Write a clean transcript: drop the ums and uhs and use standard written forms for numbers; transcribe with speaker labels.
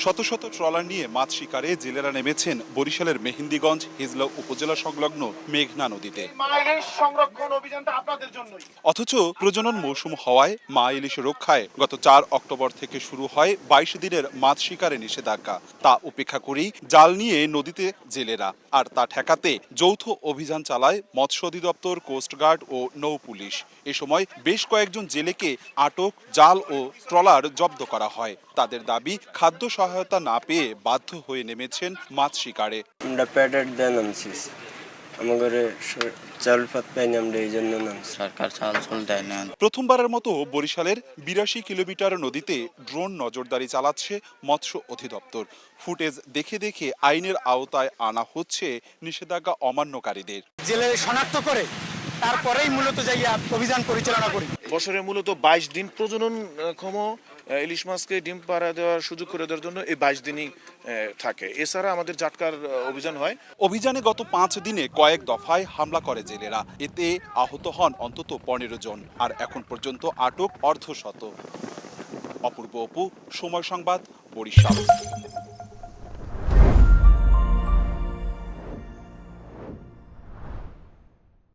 Speaker 1: শত শত ট্রলার নিয়ে মাছ শিকারে জেলেরা নেমেছেন বরিশালের মেহেন্দিগঞ্জ হিজলা উপজেলা সংলগ্ন মেঘনা নদীতে।
Speaker 2: সংরক্ষণ অভিযানটা আপনাদের জন্যই।
Speaker 1: অথচ প্রজনন মৌসুম হওয়ায় মা ইলিশ রক্ষায় গত 4 অক্টোবর থেকে শুরু হয় 22 দিনের মাছ শিকারে নিষেধাজ্ঞা। তা উপেক্ষা করেই জাল নিয়ে নদীতে জেলেরা, আর তা ঠেকাতে যৌথ অভিযান চালায় মৎস্য অধিদপ্তর, কোস্টগার্ড ও নৌ পুলিশ। এ সময় বেশ কয়েকজন জেলেকে আটক, জাল ও ট্রলার জব্দ করা হয়। তাদের দাবি, খাদ্য সহায়তা না পেয়ে বাধ্য হয়ে নেমেছেন মাছ শিকারে।
Speaker 3: আমরা প্যাডের দেন আনছি, আমাদের চাল ফাত পাইনি, আমরা এই জন্য নামছি।
Speaker 4: সরকার চাল চল দেয় না।
Speaker 1: প্রথমবারের মতো বরিশালের 82 কিলোমিটার নদীতে ড্রোন নজরদারি চালাচ্ছে মৎস্য অধিদপ্তর। ফুটেজ দেখে দেখে আইনের আওতায় আনা হচ্ছে নিষেধাজ্ঞা অমান্যকারীদের।
Speaker 2: জেলে শনাক্ত করে তারপরেই মূলত যাইয়া অভিযান পরিচালনা করি।
Speaker 5: বছরে মূলত 22 দিন প্রজননক্ষম ইলিশ মাছকে ডিম পাড়া দেওয়ার সুযোগ করে দেওয়ার জন্য এই 22 দিনই থাকে। এছাড়া আমাদের জাটকার অভিযান হয়।
Speaker 1: অভিযানে গত 5 দিনে কয়েক দফায় হামলা করে জেলেরা। এতে আহত হন অন্তত 15 জন, আর এখন পর্যন্ত আটক অর্ধশত। অপূর্ব অপু, সময় সংবাদ, বরিশাল।